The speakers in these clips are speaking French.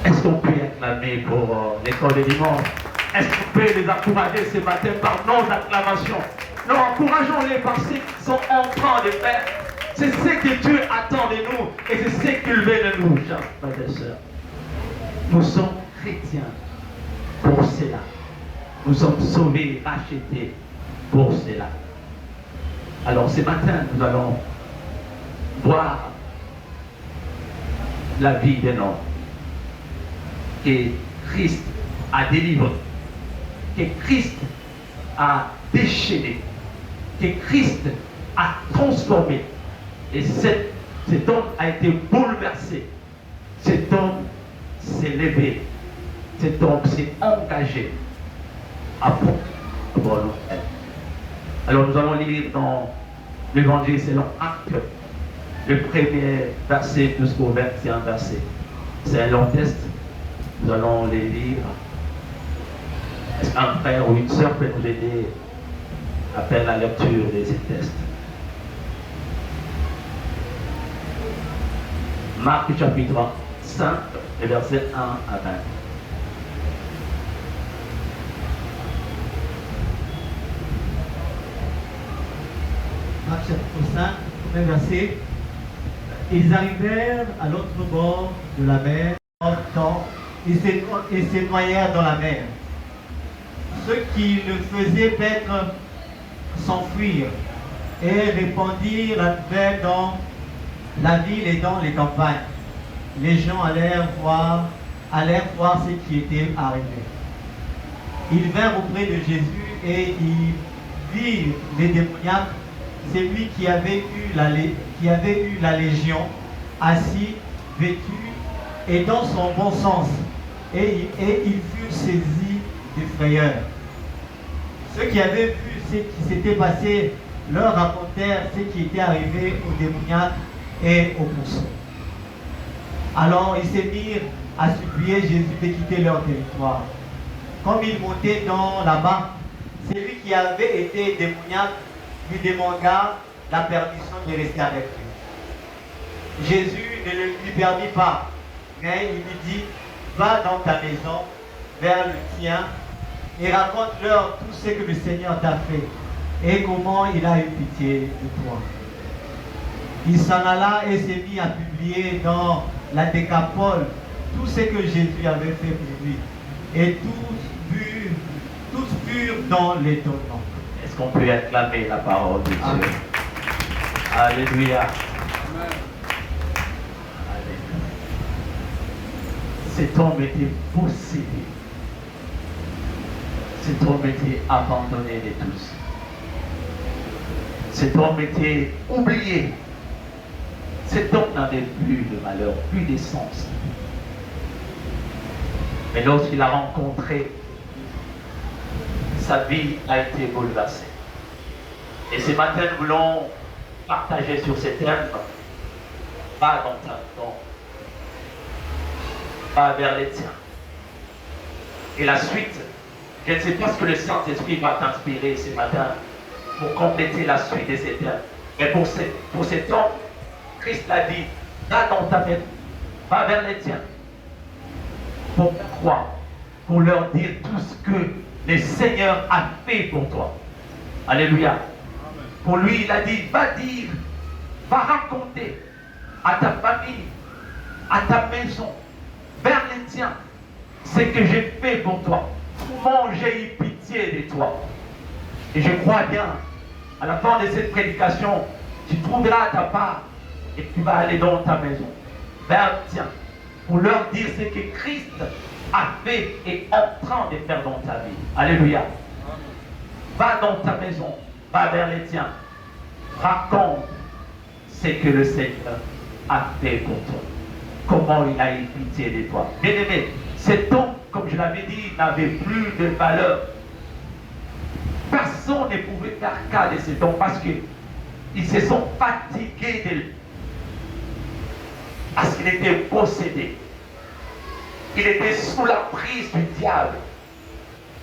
Est-ce qu'on peut acclamer pour l'école de dimanche? Est-ce qu'on peut les encourager ce matin par nos acclamations? Nous encourageons-les par ce qu'ils sont en train de faire. C'est ce que Dieu attend de nous et c'est ce qu'il veut de nous, chers frères et sœurs. Nous sommes chrétiens pour cela. Nous sommes sauvés, rachetés pour cela. Alors ce matin, nous allons voir la vie d'un homme que Christ a délivré, que Christ a déchaîné, que Christ a transformé. Et cet homme a été bouleversé. Cet homme s'est levé. Cet homme s'est engagé à prendre. Alors nous allons lire dans l'évangile selon Actes, le premier verset jusqu'au 21 verset. C'est un long texte. Nous allons les lire. Est-ce qu'un frère ou une sœur peut nous aider à faire la lecture de ces textes? Marc chapitre 5, versets 1 à 20. Marc chapitre 5, premier verset. Ils arrivèrent à l'autre bord de la mer, et se noyèrent dans la mer. Ceux qui le faisaient paître s'enfuirent et répandirent la nouvelle dans la ville et dans les campagnes. Les gens allèrent voir ce qui était arrivé. Ils vinrent auprès de Jésus et ils virent les démoniaques, celui qui avait eu la légion, assis, vêtu et dans son bon sens, et ils furent saisis de frayeur. Ceux qui avaient vu ce qui s'était passé leur racontèrent ce qui était arrivé aux démoniaques et aux pourceaux. Alors ils se mirent à supplier Jésus de quitter leur territoire. Comme il montait dans la barque, celui qui avait été démoniaque lui demanda la permission de rester avec lui. Jésus ne le lui permit pas, mais il lui dit: va dans ta maison, vers le tien, et raconte-leur tout ce que le Seigneur t'a fait et comment il a eu pitié de toi. Il s'en alla et s'est mis à publier dans la Décapole tout ce que Jésus avait fait pour lui. Et tous furent dans l'étonnement. Est-ce qu'on peut acclamer la parole de Dieu? Amen. Alléluia. Cet homme était possédé. Cet homme était abandonné de tous. Cet homme était oublié. Cet homme n'avait plus de malheur, plus d'essence. Mais lorsqu'il a rencontré, sa vie a été bouleversée. Et ce matin, nous voulons partager sur ces thèmes. Va dans ta maison. Va vers les tiens. Et la suite, je ne sais pas ce que le Saint-Esprit va t'inspirer ce matin pour compléter la suite de ces thèmes. Mais pour cet homme, Christ l'a dit, va dans ta maison, va vers les tiens. Pourquoi? Pour leur dire tout ce que le Seigneur a fait pour toi. Alléluia. Amen. Pour lui, il a dit, va dire, va raconter à ta famille, à ta maison, vers les tiens, ce que j'ai fait pour toi. Comment j'ai eu pitié de toi. Et je crois bien, à la fin de cette prédication, tu trouveras ta part et tu vas aller dans ta maison, vers les tiens, pour leur dire ce que Christ a fait et est en train de faire dans ta vie. Alléluia. Va dans ta maison, va vers les tiens, raconte ce que le Seigneur a fait pour toi. Comment il a eu pitié de toi. Bien aimé, cet homme, comme je l'avais dit, n'avait plus de valeur. Personne ne pouvait faire cas de cet homme parce qu'ils se sont fatigués de lui. Parce qu'il était possédé. Il était sous la prise du diable.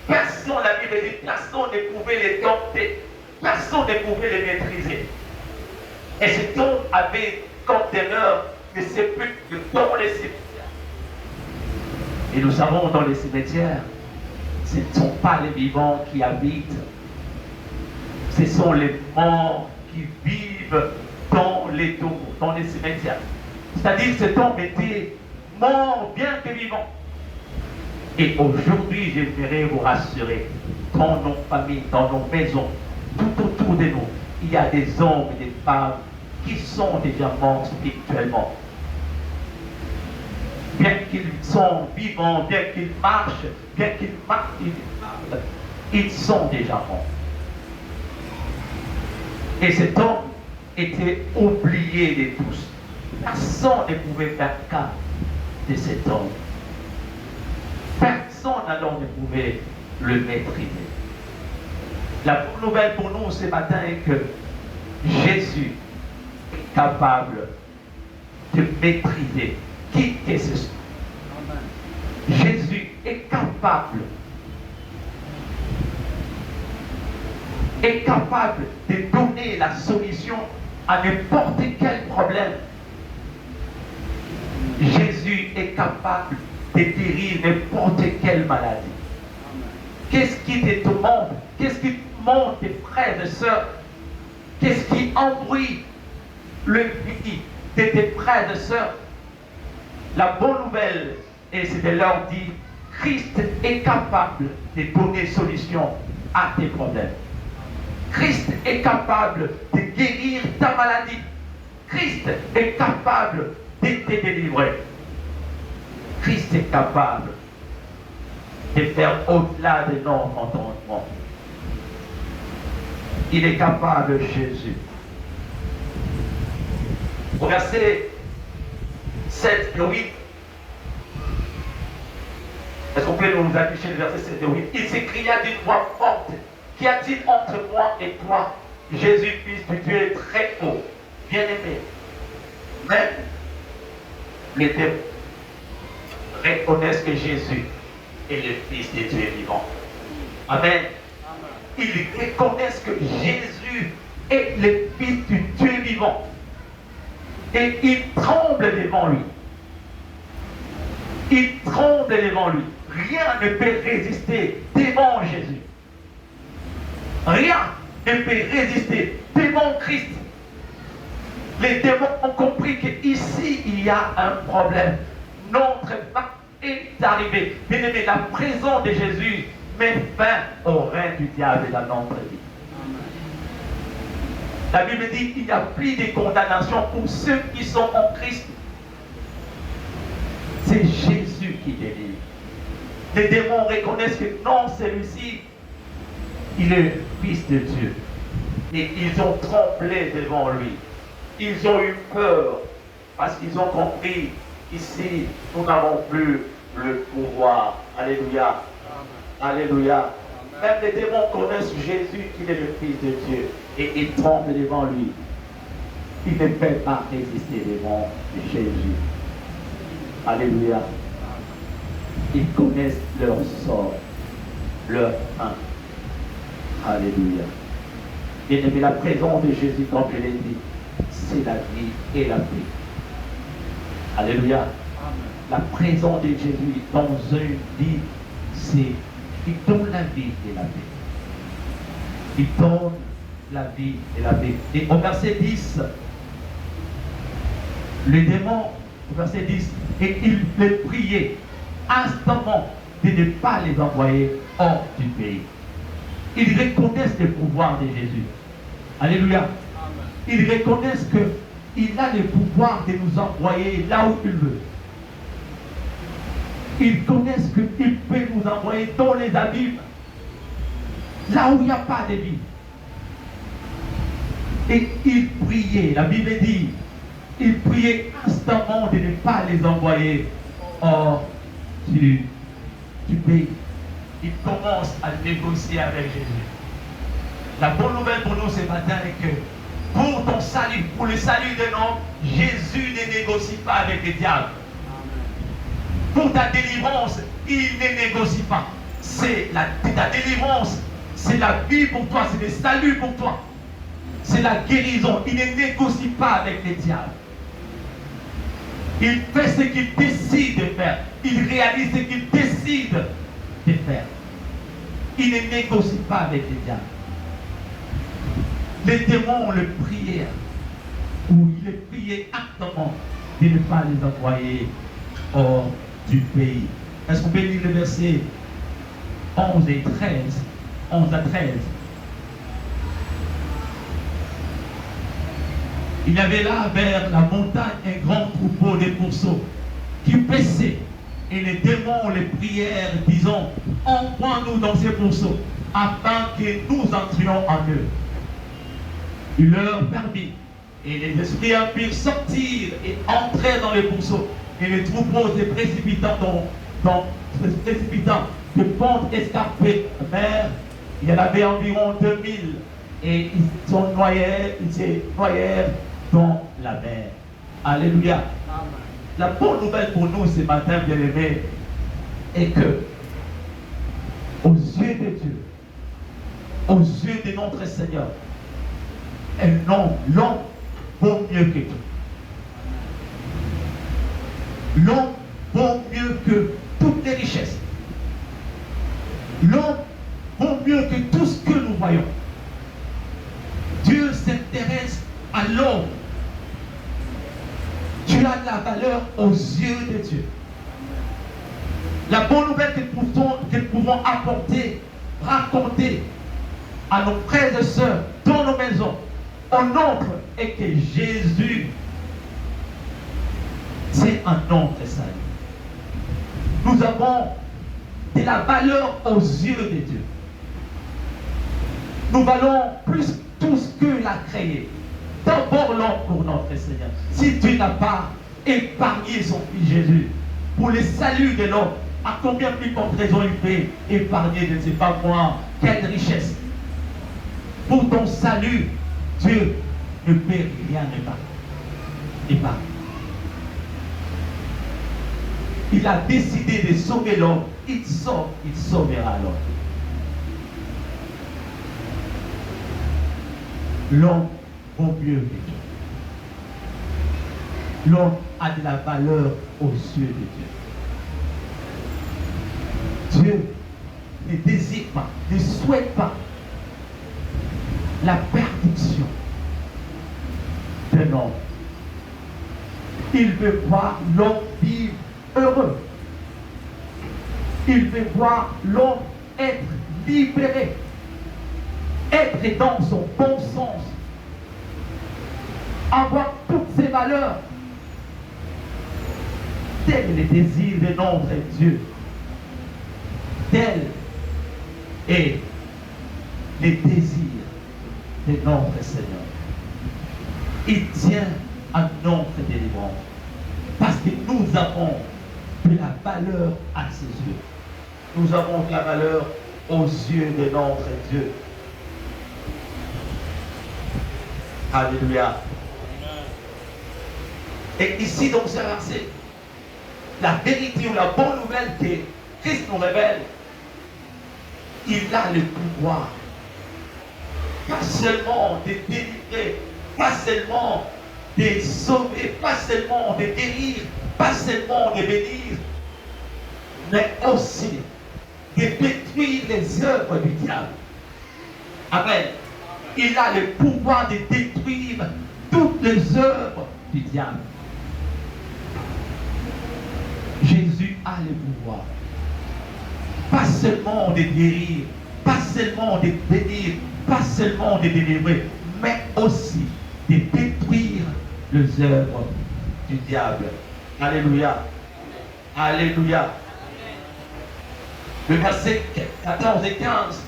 Personne, la Bible dit, personne ne pouvait les dompter. Personne ne pouvait les maîtriser. Et cet homme avait comme demeure le sépulcre dans les cimetières. Et nous savons dans les cimetières, ce ne sont pas les vivants qui habitent, ce sont les morts qui vivent dans les tombeaux, dans les cimetières. C'est-à-dire que cet homme était mort bien que vivant. Et aujourd'hui, j'aimerais vous rassurer, dans nos familles, dans nos maisons, tout autour de nous, il y a des hommes et des femmes qui sont déjà morts spirituellement. Bien qu'ils sont vivants, bien qu'ils marchent, bien qu'ils marchent, ils sont déjà morts. Et cet homme était oublié de tous. Personne ne pouvait faire cas de cet homme. Personne alors ne pouvait le maîtriser. La bonne nouvelle pour nous ce matin est que Jésus est capable de maîtriser qui que ce soit. Jésus est capable de donner la solution à n'importe quel problème. Jésus est capable de guérir n'importe quelle maladie. Qu'est-ce qui te tourmente? Qu'est-ce qui te monte, tes frères et sœurs? Qu'est-ce qui embrouille le vie de tes frères et sœurs? La bonne nouvelle, et c'est de leur dire, Christ est capable de donner solution à tes problèmes. Christ est capable de guérir ta maladie. Christ est capable de te délivrer. Christ est capable de faire au-delà de notre entendement. Il est capable, Jésus. Au verset 7 et 8, est-ce qu'on peut nous afficher le verset 7 et 8? Il s'écria d'une voix forte, qu'y a-t-il entre moi et toi, Jésus, fils du Dieu très haut, bien-aimé? Même les démons reconnaissent que Jésus est le Fils de Dieu vivant. Amen. Ils reconnaissent que Jésus est le Fils du Dieu vivant. Et ils tremblent devant lui. Ils tremblent devant lui. Rien ne peut résister devant Jésus. Rien ne peut résister devant Christ. Les démons ont compris qu'ici, il y a un problème. Notre fin est arrivé. Bien aimé, la présence de Jésus met fin au règne du diable dans notre vie. La Bible dit qu'il n'y a plus de condamnation pour ceux qui sont en Christ. C'est Jésus qui délivre. Les démons reconnaissent que non, celui-ci, il est le Fils de Dieu. Et ils ont tremblé devant lui. Ils ont eu peur parce qu'ils ont compris qu'ici, nous n'avons plus le pouvoir. Alléluia. Alléluia. Même les démons connaissent Jésus, qu'il est le Fils de Dieu. Et ils tremblent devant lui. Ils ne peuvent pas résister devant Jésus. Alléluia. Ils connaissent leur sort, leur fin. Alléluia. Bien aimé, la présence de Jésus, comme je l'ai dit, c'est la vie et la paix. Alléluia. La présence de Jésus dans une vie, c'est il donne la vie et la paix. Il donne la vie et la paix. Et au verset 10, les démons, au verset 10, et il les priait instamment de ne pas les envoyer hors du pays. Ils reconnaissent le pouvoir de Jésus. Alléluia. Ils reconnaissent qu'il a le pouvoir de nous envoyer là où il veut. Ils connaissent qu'il peut nous envoyer dans les abîmes, là où il n'y a pas de vie. Et ils priaient, la Bible dit, ils priaient instamment de ne pas les envoyer hors du pays. Ils commencent à négocier avec Jésus. La bonne nouvelle pour nous ce matin est que pour ton salut, pour le salut de l'homme, Jésus ne négocie pas avec le diable. Pour ta délivrance, il ne négocie pas. C'est ta délivrance, c'est la vie pour toi, c'est le salut pour toi. C'est la guérison. Il ne négocie pas avec les diables. Il fait ce qu'il décide de faire. faire. Il réalise ce qu'il décide de faire. Il ne négocie pas avec les diables. Les démons le prièrent, ou il les priait actement de ne pas les envoyer hors du pays. Est-ce qu'on peut lire le verset 11 et 13, 11 à 13? Il y avait là vers la montagne un grand troupeau de pourceaux qui paissaient, et les démons les prièrent, disant, envoie-nous dans ces pourceaux, afin que nous entrions en eux. Il leur permit, et les esprits impurs sortirent et entrèrent dans les pourceaux, et les troupeaux se précipitant de pente escarpée mer. Il y en avait environ 2000, et ils se noyèrent dans la mer. Alléluia. Amen. La bonne nouvelle pour nous ce matin, bien-aimés, est que, aux yeux de Dieu, aux yeux de notre Seigneur, l'homme vaut mieux que tout. L'homme vaut mieux que toutes les richesses. L'homme vaut mieux que tout ce que nous voyons. Dieu s'intéresse à l'homme. Tu as de la valeur aux yeux de Dieu. La bonne nouvelle que nous pouvons apporter, raconter à nos frères et sœurs dans nos maisons, au nôtre, est que Jésus, c'est un notre salut. Nous avons de la valeur aux yeux de Dieu. Nous valons plus tout ce qu'il a créé. D'abord l'homme pour notre Seigneur. Si Dieu n'a pas épargné son Fils Jésus pour le salut de l'homme, à combien plus forte raison il peut épargner, je ne sais pas moi, quelle richesse. Pour ton salut, Dieu ne peut rien épargner. Il a décidé de sauver l'homme. Il sauvera l'homme. L'homme vaut mieux que Dieu. L'homme a de la valeur aux yeux de Dieu. Dieu ne désire pas, ne souhaite pas la perdition d'un homme. Il veut voir l'homme vivre heureux. Il veut voir l'homme être libéré, être dans son bon sens, avoir toutes ses valeurs. Tel est le désir de notre Dieu. Tel est le désir de notre Seigneur. Il tient à notre délivrance parce que nous avons de la valeur à ses yeux. Nous avons de la valeur aux yeux de notre Dieu. Alléluia. Et ici, dans ce verset, la vérité ou la bonne nouvelle que Christ nous révèle, il a le pouvoir, pas seulement de délivrer, pas seulement de sauver, pas seulement de guérir, pas seulement de bénir, mais aussi de détruire les œuvres du diable. Amen. Il a le pouvoir de détruire toutes les œuvres du diable. Jésus a le pouvoir. Pas seulement de guérir, pas seulement de bénir, pas seulement de délivrer, mais aussi de détruire les œuvres du diable. Alléluia. Alléluia. Le verset 14 et 15.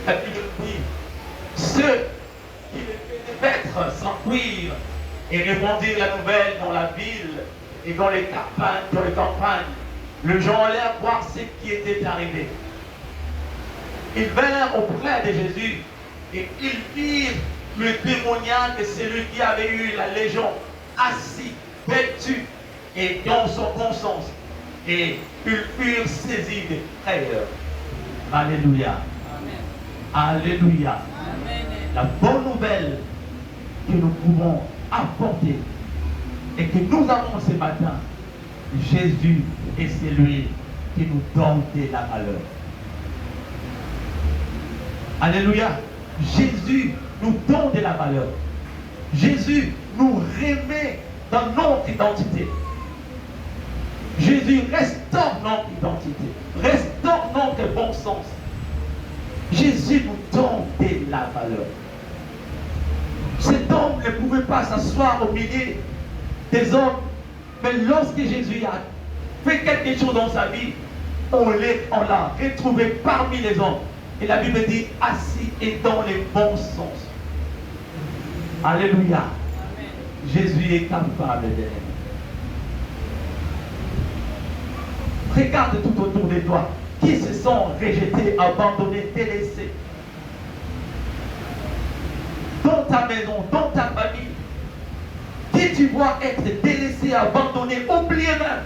La Bible dit, ceux qui les maîtres s'enfuir et répandre la nouvelle dans la ville et dans les campagnes, les gens allèrent voir ce qui était arrivé. Ils vinrent auprès de Jésus et ils virent le démoniaque de celui qui avait eu la légion assis, vêtu et dans son conscience. Et ils furent saisis de frayeur. Alléluia. Alléluia. Amen. La bonne nouvelle que nous pouvons apporter et que nous avons ce matin Jésus est celui qui nous donne de la valeur. Alléluia. Jésus nous donne de la valeur. Jésus nous remet dans notre identité. Jésus restaure notre identité, restaure notre bon sens. Jésus nous donne de la valeur. Cet homme ne pouvait pas s'asseoir au milieu des hommes, mais lorsque Jésus a fait quelque chose dans sa vie, on l'a retrouvé parmi les hommes. Et la Bible dit assis et dans les bons sens. Alléluia. Amen. Jésus est capable d'aimer. Regarde tout autour de toi qui se sont rejetés, abandonnés, délaissés. Dans ta maison, dans ta famille, qui tu vois être délaissé, abandonné, oublié même.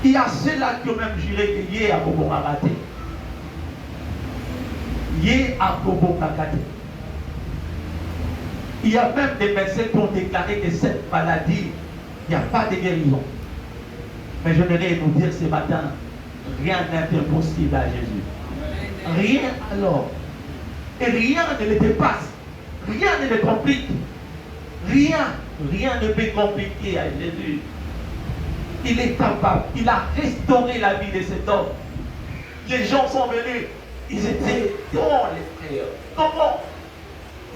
Il y a ceux-là qui ont même juré que Yé a beaucoup raté. Yé a beaucoup raté. Il y a même des médecins qui ont déclaré que cette maladie, il n'y a pas de guérison. Mais je voudrais vous dire ce matin, rien n'est impossible à Jésus. Rien alors. Et rien ne le dépasse. Rien ne le complique. Rien ne peut compliquer à Jésus. Il est capable. Il a restauré la vie de cet homme. Les gens sont venus. Ils étaient dans les frères. Comment?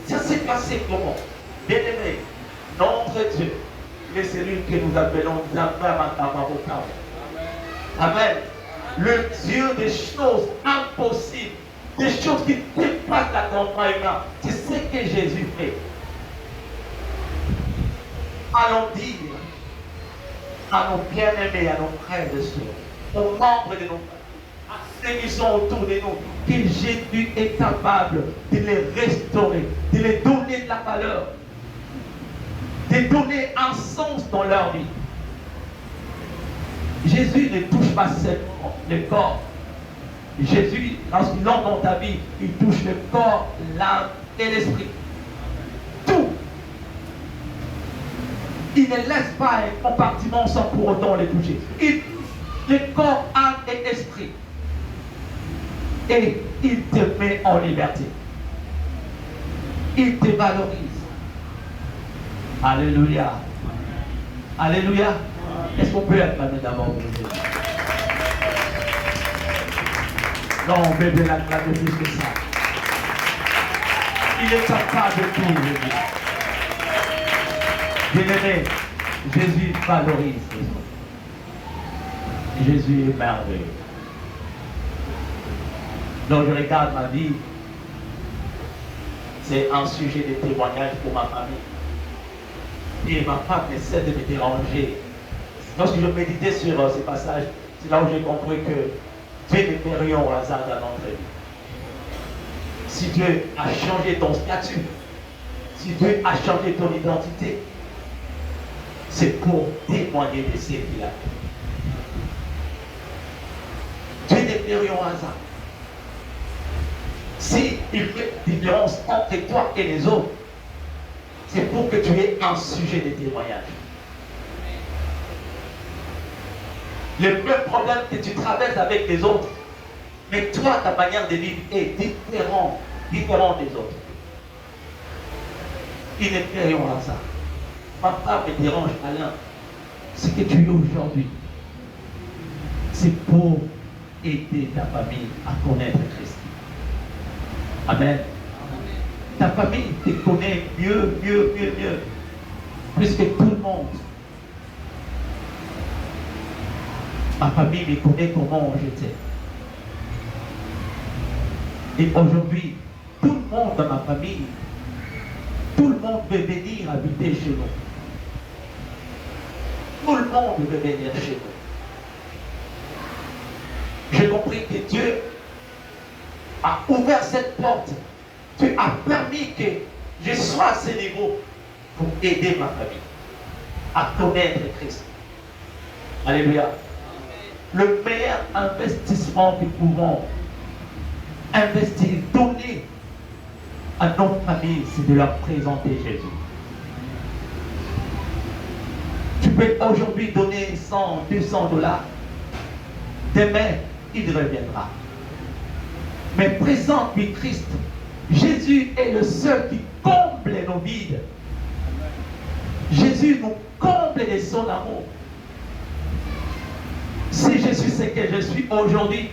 Ça s'est passé comment? Bien-aimé, notre Dieu, c'est celui que nous appelons Amen. Le Dieu des choses impossibles, des choses qui dépassent la comprendre humaine. C'est ce que Jésus fait. Allons dire à nos bien-aimés, à nos frères et sœurs, aux membres de nos familles, à ceux qui sont autour de nous, que Jésus est capable de les restaurer, de les donner de la valeur, de donner un sens dans leur vie. Jésus ne touche pas seulement le corps. Jésus, lorsqu'il entre dans ta vie, il touche le corps, l'âme et l'esprit. Tout. Il ne laisse pas un compartiment sans pour autant le toucher. Il touche le corps, âme et esprit. Et il te met en liberté. Il te valorise. Alléluia. Alléluia. Est-ce qu'on peut acclamer d'abord pour Jésus? Non, on peut bien l'acclamer plus que ça. Il est capable de tout, Jésus. Bien-aimé, Jésus valorise les autres. Jésus est merveilleux. Donc je regarde ma vie, c'est un sujet de témoignage pour ma famille. Et ma femme essaie de me déranger. Lorsque je méditais sur ce passage, c'est là où j'ai compris que Dieu ne fait rien au hasard dans notre vie. Si Dieu a changé ton statut, si Dieu a changé ton identité, c'est pour témoigner de ce qu'il a fait. Dieu ne fait rien au hasard. Si il fait différence entre toi et les autres, c'est pour que tu aies un sujet de témoignage. Le même problème que tu traverses avec les autres, mais toi, ta manière de vivre est différente des autres. Il ne fait rien à ça. Ma femme me dérange, Alain. Ce que tu es aujourd'hui, c'est pour aider ta famille à connaître Christ. Amen. Ta famille te connaît mieux, plus que tout le monde. Ma famille me connaît comment j'étais. Et aujourd'hui, tout le monde dans ma famille, tout le monde veut venir habiter chez nous. Tout le monde veut venir chez nous. J'ai compris que Dieu a ouvert cette porte. Dieu a permis que je sois à ce niveau pour aider ma famille à connaître Christ. Alléluia. Le meilleur investissement que nous pouvons investir, donner à notre famille, c'est de leur présenter Jésus. Tu peux aujourd'hui donner 100, 200 dollars. Demain, il reviendra. Mais présente-lui Christ. Jésus est le seul qui comble nos vides. Jésus nous comble de son amour. Si je suis ce que je suis aujourd'hui,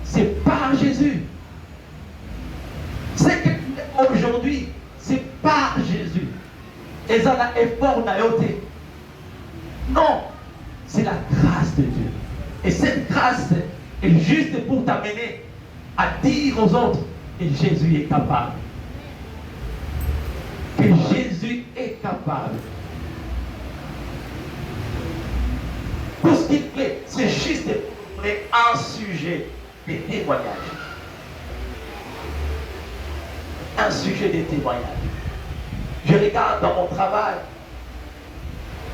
c'est par Jésus. C'est que aujourd'hui, c'est par Jésus. Et ça n'a effort n'a ôté. Non, c'est la grâce de Dieu. Et cette grâce est juste pour t'amener à dire aux autres que Jésus est capable. Que Jésus est capable. Tout ce qu'il fait, c'est juste pour un sujet de témoignage. Un sujet de témoignage. Je regarde dans mon travail.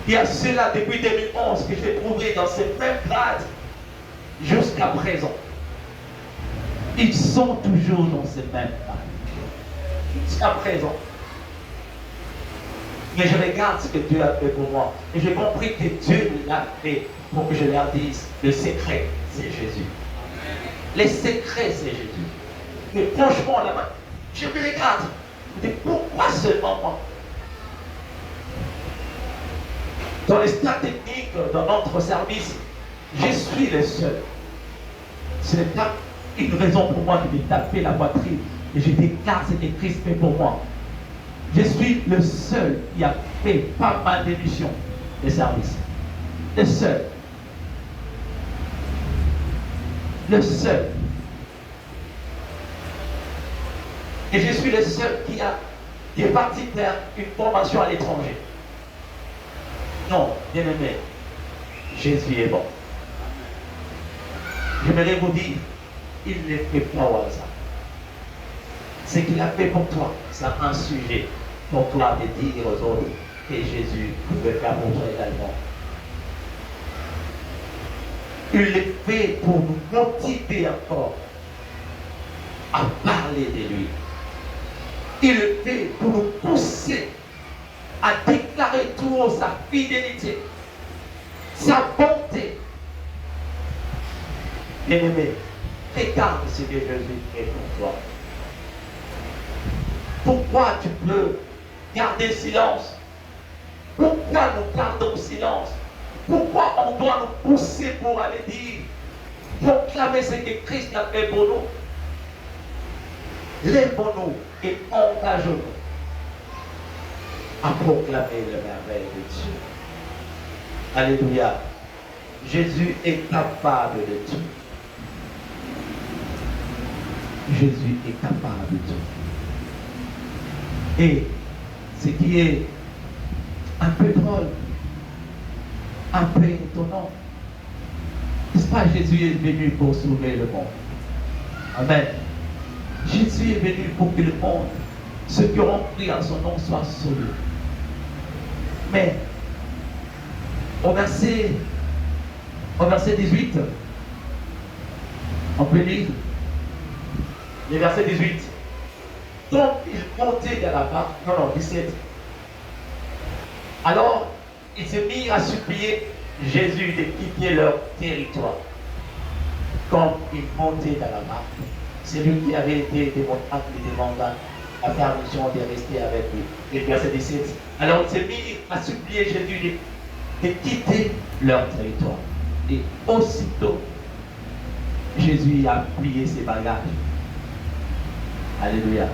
Il y a ceux-là depuis 2011 que j'ai trouvé dans ces mêmes grades jusqu'à présent. Ils sont toujours dans ces mêmes grades. Jusqu'à présent. Mais je regarde ce que Dieu a fait pour moi. Et j'ai compris que Dieu l'a fait pour que je leur dise, le secret, c'est Jésus. Les secrets, c'est Jésus. Mais franchement, là-bas, je me regarde. Je me dis, pourquoi seulement moi? Dans les stades techniques, dans notre service, je suis le seul. Ce n'est pas une raison pour moi de me taper la poitrine. Et je déclare ce que Christ fait pour moi. Je suis le seul qui a fait pas mal d'émissions de service. Le seul. Le seul. Et je suis le seul qui est parti faire une formation à l'étranger. Non, bien aimé, Jésus est bon. J'aimerais vous dire, il ne fait pas au hasard. Ce qu'il a fait pour toi, c'est un sujet pour toi de dire aux autres que Jésus pouvait faire pour toi également. Il le fait pour nous motiver encore à parler de lui. Il le fait pour nous pousser à déclarer tout haut sa fidélité, sa bonté. Bien-aimé, regarde ce que Jésus fait pour toi. Pourquoi tu peux garder silence? Pourquoi nous gardons silence? Pourquoi on doit nous pousser pour aller dire, proclamer ce que Christ a fait pour nous? Lèvons-nous et engageons-nous à proclamer le merveille de Dieu. Alléluia. Jésus est capable de tout. Jésus est capable de tout. Et ce qui est un peu drôle, un peu étonnant, n'est-ce pas, Jésus est venu pour sauver le monde. Amen. Jésus est venu pour que le monde, ceux qui auront pris en son nom, soient sauvés. Mais au verset 18, on peut lire le verset 18. Donc il montait de la barque, non, 17. Alors ils se mirent à supplier Jésus de quitter leur territoire. Quand il montait dans la barque, c'est lui qui avait été démontré et demanda la permission de rester avec lui. Et verset 17. Alors ils se mirent à supplier Jésus de quitter leur territoire. Et aussitôt, Jésus a plié ses bagages. Alléluia.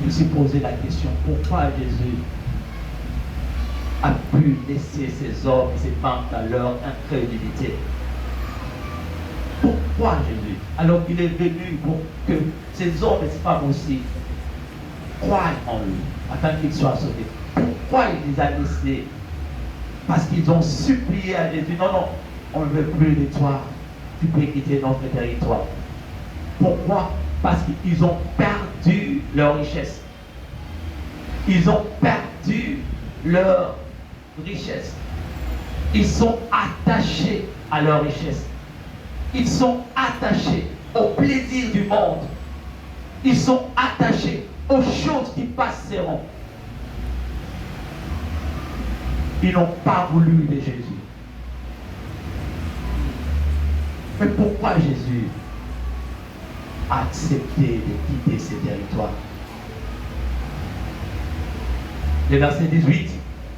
Je me suis posé la question, pourquoi Jésus a pu laisser ces hommes et ces femmes dans leur incrédulité? Pourquoi Jésus, alors qu'il est venu pour que ces hommes et ces femmes aussi croient en lui, afin qu'ils soient sauvés? Pourquoi il les a laissés? Parce qu'ils ont supplié à Jésus, non, on ne veut plus de toi, tu peux quitter notre territoire. Pourquoi? Parce qu'ils ont perdu leur richesse. Ils ont perdu leur richesse. Ils sont attachés à leur richesse. Ils sont attachés au plaisir du monde. Ils sont attachés aux choses qui passeront. Ils n'ont pas voulu de Jésus. Mais pourquoi Jésus a accepté de quitter ces territoires? Le verset 18.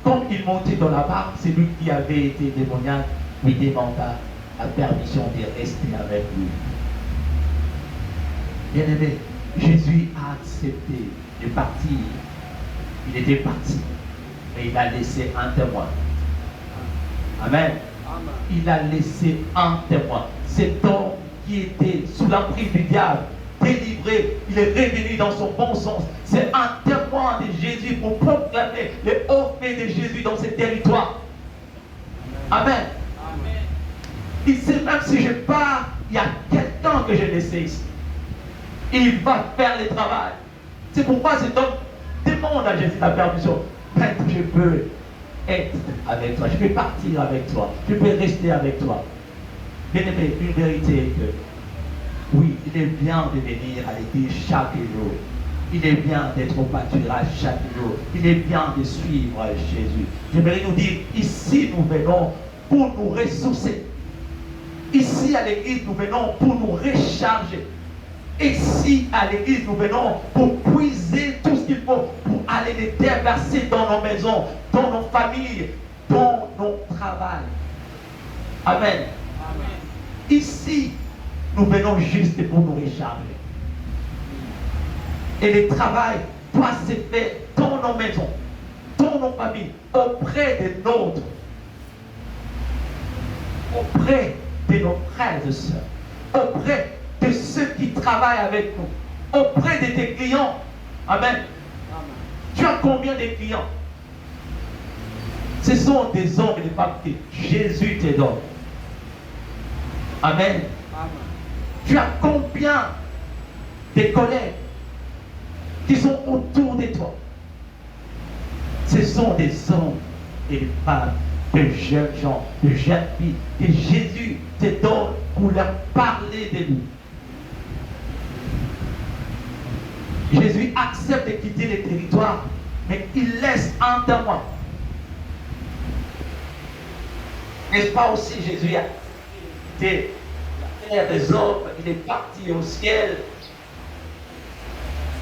Comme il montait dans la barque, celui qui avait été démoniaque lui demanda la permission de rester avec lui. Bien-aimé, Jésus a accepté de partir. Il était parti, mais il a laissé un témoin. Amen. Il a laissé un témoin. Cet homme qui était sous l'emprise du diable, délivré, il est revenu dans son bon sens. C'est un témoin de Jésus pour proclamer les hauts faits de Jésus dans ces territoires. Amen. Il sait même si je pars, il y a quelqu'un que j'ai laissé ici. Il va faire le travail. C'est pourquoi cet homme demande à Jésus la permission. Maître, je peux être avec toi, je peux partir avec toi, je peux rester avec toi. Bien aimé, une vérité est que oui, il est bien de venir à l'église chaque jour. Il est bien d'être au pâturage chaque jour. Il est bien de suivre Jésus. J'aimerais nous dire, ici nous venons pour nous ressourcer. Ici à l'église nous venons pour nous recharger. Ici à l'église nous venons pour puiser tout ce qu'il faut pour aller les déverser dans nos maisons, dans nos familles, dans nos travails. Amen. Ici, nous venons juste pour nous recharger. Et le travail doit se faire dans nos maisons, dans nos familles, auprès des nôtres, auprès de nos frères et sœurs, auprès de ceux qui travaillent avec nous, auprès de tes clients. Amen. Tu as combien de clients? Ce sont des hommes et des femmes que Jésus te donne. Amen. Tu as combien de collègues qui sont autour de toi? Ce sont des hommes et des femmes, de jeunes gens, de jeunes filles que Jésus te donne pour leur parler de lui. Jésus accepte de quitter les territoires, mais il laisse un témoin. N'est-ce pas aussi Jésus a quitté la terre des hommes, il est parti au ciel.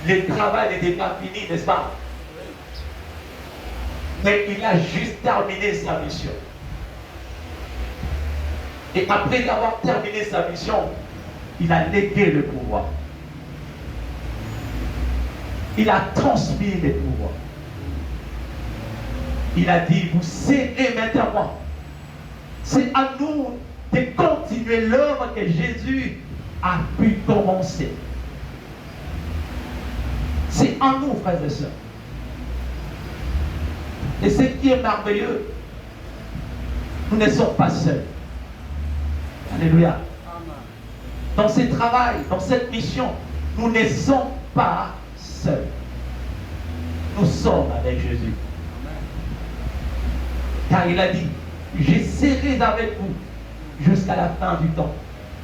Le travail n'était pas fini, n'est-ce pas? Mais il a juste terminé sa mission. Et après avoir terminé sa mission, il a légué le pouvoir. Il a transmis le pouvoir. Il a dit, vous serez maintenant. C'est à nous de continuer l'œuvre que Jésus a pu commencer. C'est à nous, frères et sœurs. Et ce qui est merveilleux, nous ne sommes pas seuls. Alléluia. Dans ce travail, dans cette mission, nous ne sommes pas seuls. Nous sommes avec Jésus. Car il a dit, je serai avec vous jusqu'à la fin du temps.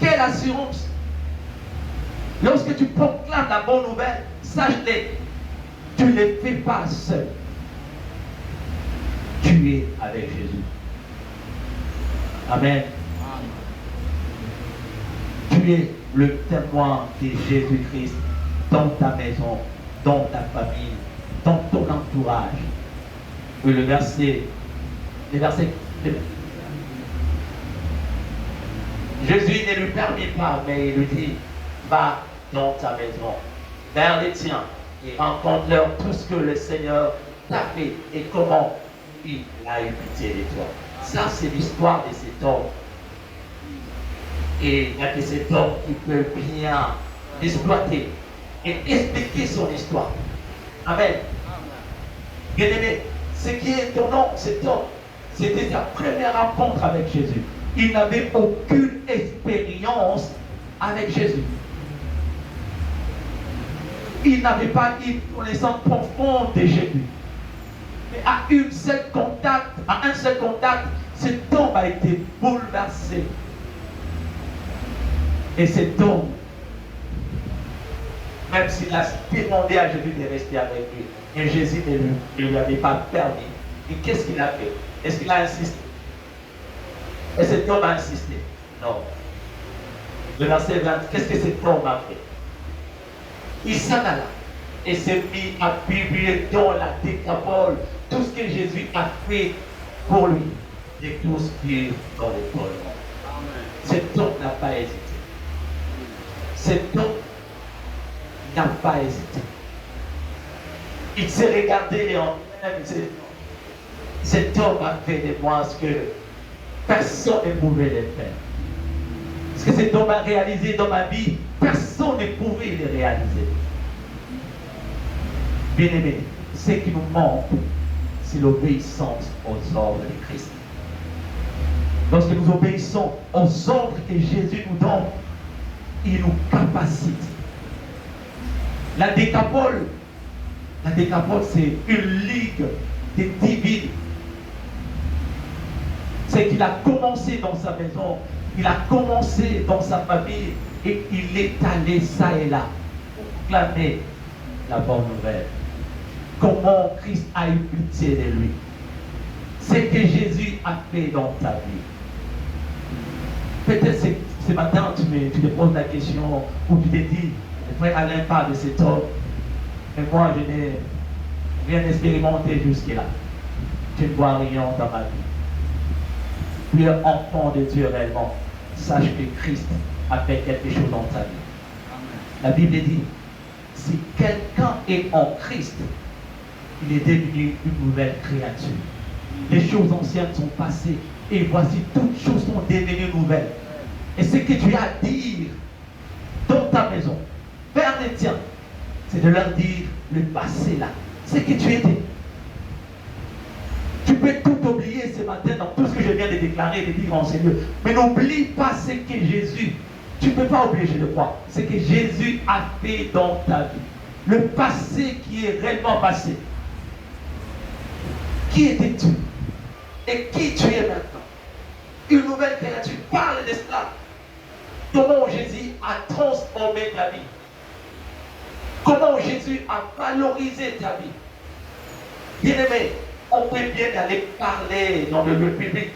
Quelle assurance! Lorsque tu proclames la bonne nouvelle, sache-le, tu ne le fais pas seul. Tu es avec Jésus. Amen. Tu es le témoin de Jésus-Christ dans ta maison, dans ta famille, dans ton entourage. Et le verset, Jésus ne lui permet pas, mais il lui dit, va dans ta maison, vers les tiens, et rencontre-leur tout ce que le Seigneur t'a fait et comment il a eu pitié de toi. Ça, c'est l'histoire de cet homme. Et il n'y a que cet homme qui peut bien exploiter et expliquer son histoire. Amen. Bien aimé, ce qui est étonnant, cet homme, c'était sa première rencontre avec Jésus. Il n'avait aucune expérience avec Jésus. Il n'avait pas une connaissance profonde de Jésus. Mais à un seul contact, cet homme a été bouleversé. Et cet homme, même s'il a demandé à Jésus de rester avec lui, et Jésus ne lui avait pas permis. Et qu'est-ce qu'il a fait? Est-ce qu'il a insisté? Et cet homme a insisté? Non. Le verset 20, qu'est-ce que cet homme a fait? Il s'en alla et s'est mis à publier dans la Décapole tout ce que Jésus a fait pour lui. Et tous firent dans l'étonnement. Cet homme n'a pas hésité. Cet homme n'a pas hésité. Il s'est regardé en lui-même. Cet homme a fait de moi ce que personne ne pouvait le faire. Ce que cet homme a réalisé dans ma vie, personne ne pouvait le réaliser. Bien-aimés, ce qui nous manque, c'est l'obéissance aux ordres de Christ. Lorsque nous obéissons aux ordres que Jésus nous donne, il nous capacite. La Décapole, c'est une ligue des divines. C'est qu'il a commencé dans sa maison, il a commencé dans sa famille et il est allé ça et là pour proclamer la bonne nouvelle. Comment Christ a eu pitié de lui. Ce que Jésus a fait dans ta vie. Peut-être ce matin tu te poses la question ou tu te dis, le frère Alain parle de cet homme, mais moi je n'ai rien expérimenté jusque-là. Je ne vois rien dans ma vie. Tu es enfant de Dieu réellement. Sache que Christ a fait quelque chose dans ta vie. La Bible dit, si quelqu'un est en Christ, il est devenu une nouvelle créature. Les choses anciennes sont passées et voici toutes choses sont devenues nouvelles. Et ce que tu as à dire dans ta maison, vers les tiens, c'est de leur dire le passé là, ce que tu étais. Tu peux tout oublier ce matin dans tout ce que je viens de déclarer et de dire en Seigneur. Mais n'oublie pas ce que Jésus, tu ne peux pas oublier, je le crois, ce que Jésus a fait dans ta vie. Le passé qui est réellement passé. Qui étais-tu? Et qui tu es maintenant? Une nouvelle créature. Parle de cela. Comment Jésus a transformé ta vie. Comment Jésus a valorisé ta vie. Bien-aimé, on peut bien aller parler dans le lieu public.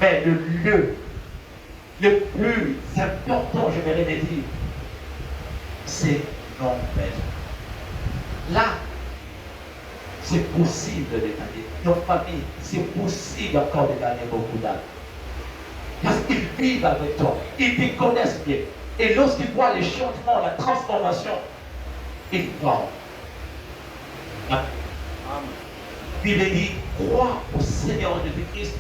Mais le lieu le plus important, je vais le dire, c'est nos maisons. Là, c'est possible de gagner. Nos familles, c'est possible encore de gagner beaucoup d'âmes. Parce qu'ils vivent avec toi. Ils te connaissent bien. Et lorsqu'ils voient les changements, la transformation, ils croient. Amen. Bible dit, crois au Seigneur Jésus-Christ.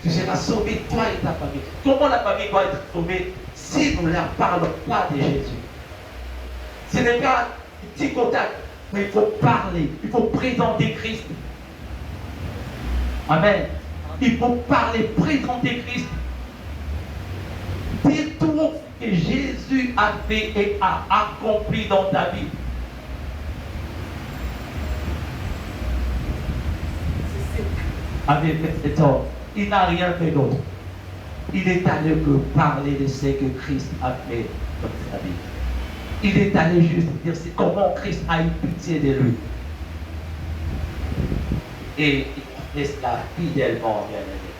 Tu seras sauvé, toi et ta famille. Comment la famille doit être sauvée si nous ne leur parlons pas de Jésus? Ce n'est pas un petit contact. Mais il faut parler, il faut présenter Christ. Amen. Il faut parler, présenter Christ. Dire tout ce que Jésus a fait et a accompli dans ta vie. Avec cet homme, il n'a rien fait d'autre. Il est allé que parler de ce que Christ a fait dans sa vie. Il est allé juste dire comment Christ a eu pitié de lui. Et il fait cela fidèlement, bien aimé.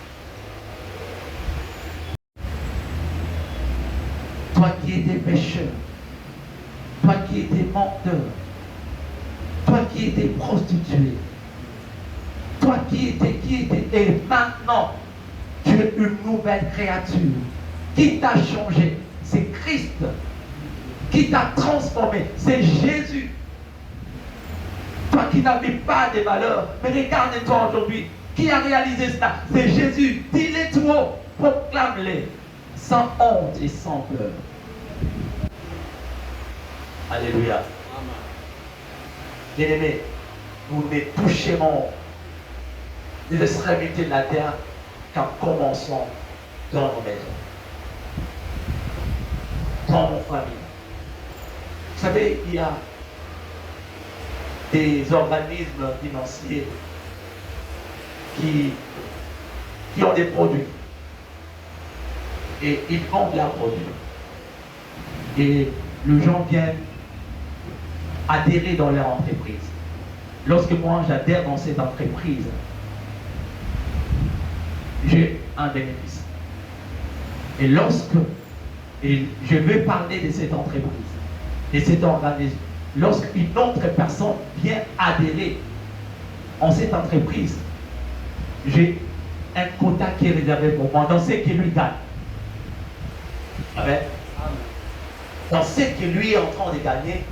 Toi qui étais pécheur, toi qui étais menteur, toi qui étais prostituée, toi qui étais, et maintenant, tu es une nouvelle créature. Qui t'a changé? C'est Christ. Qui t'a transformé, c'est Jésus. Toi qui n'avais pas de valeur, mais regarde-toi aujourd'hui. Qui a réalisé cela? C'est Jésus. Dis-les tout haut, proclame-les, sans honte et sans peur. Alléluia. Bien-aimés, nous ne toucherons les extrémités de la terre qu'en commençant dans nos maisons, dans nos familles. Vous savez, il y a des organismes financiers qui ont des produits. Et ils vendent leurs produits. Et les gens viennent adhérer dans leur entreprise. Lorsque moi j'adhère dans cette entreprise, j'ai un bénéfice. Et je veux parler de cette entreprise, de cet organisme, lorsqu'une autre personne vient adhérer en cette entreprise, j'ai un quota qui est réservé pour moi dans ce que lui gagne. Amen. Dans ce que lui est en train de gagner,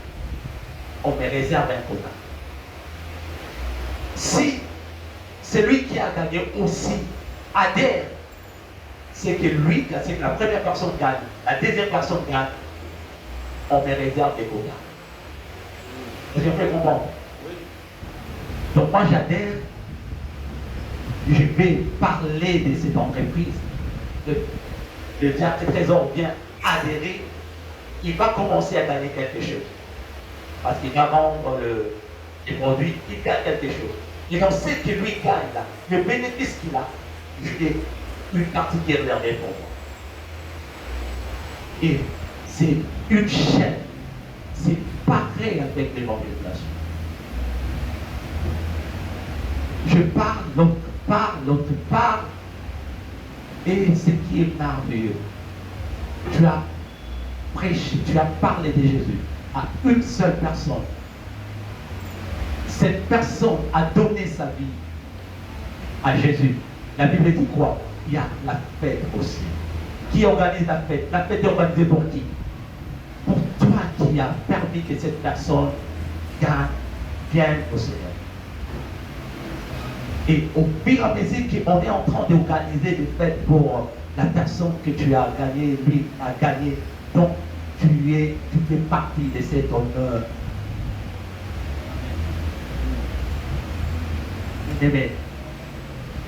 on me réserve un quota. Si celui qui a gagné aussi adhère, c'est que lui, c'est que la première personne gagne, la deuxième personne gagne, on me réserve des quotas. Est-ce que vous pouvez comprendre? Donc moi j'adhère, je vais parler de cette entreprise, le diable de trésor vient adhérer, il va commencer à gagner quelque chose. Parce qu'il va vendre les produits, il gagne quelque chose. Et dans ce que lui gagne là, le bénéfice qu'il a, j'ai une partie qui est réservée pour moi. Et c'est une chaîne. C'est pareil avec l'évangélisation. Je parle, l'autre parle. Et ce qui est merveilleux, tu as prêché, tu as parlé de Jésus à une seule personne. Cette personne a donné sa vie à Jésus. La Bible dit quoi? Il y a la fête aussi. Qui organise la fête? La fête est organisée pour qui? Pour toi qui as permis que cette personne vienne au Seigneur. Et au fur et à mesure qu'on est en train d'organiser des fêtes pour la personne que tu as gagné, lui a gagné, donc tu fais partie de cet honneur. Mais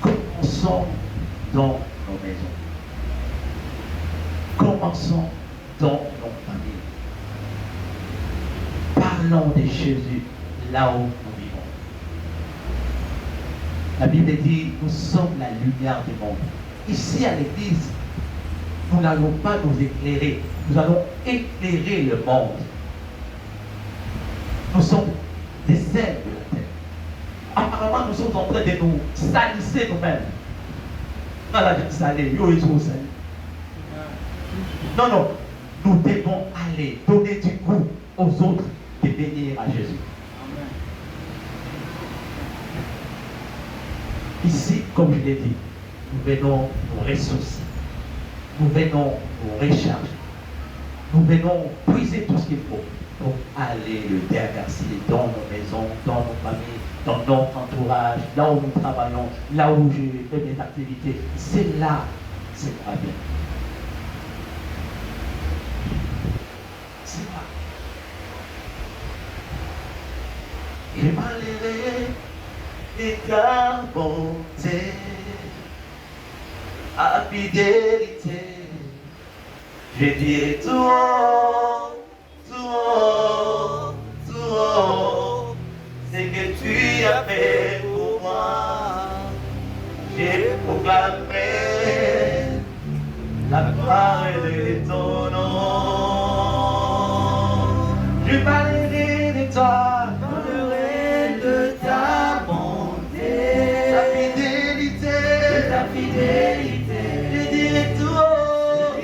commençons dans nos maisons. Commençons dans nos familles. Parlons de Jésus là où nous vivons. La Bible dit, nous sommes la lumière du monde. Ici à l'église, nous n'allons pas nous éclairer, nous allons éclairer le monde. Nous sommes des ailes de la terre. Apparemment, nous sommes en train de nous salisser nous-mêmes. Non, la vie salée, yo, ils sont salés. Non, non, nous devons aller donner du goût aux autres de venir à Jésus. Ici, comme je l'ai dit, nous venons nous ressourcer, nous venons nous recharger, nous venons puiser tout ce qu'il faut pour aller le déverser dans nos maisons, dans nos familles, dans notre entourage, là où nous travaillons, là où je fais mes activités. C'est là, c'est pas bien. C'est là. Et malgré et ta bonté, à fidélité, je dirai tout haut, tout haut, tout haut, c'est que tu as fait pour moi. J'ai proclamé la gloire de ton nom. Je parlerai de toi. Fidélité, je dirai tout haut,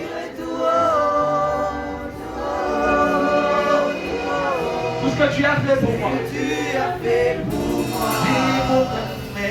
tout ce que tu as fait pour moi, j'ai proclamé.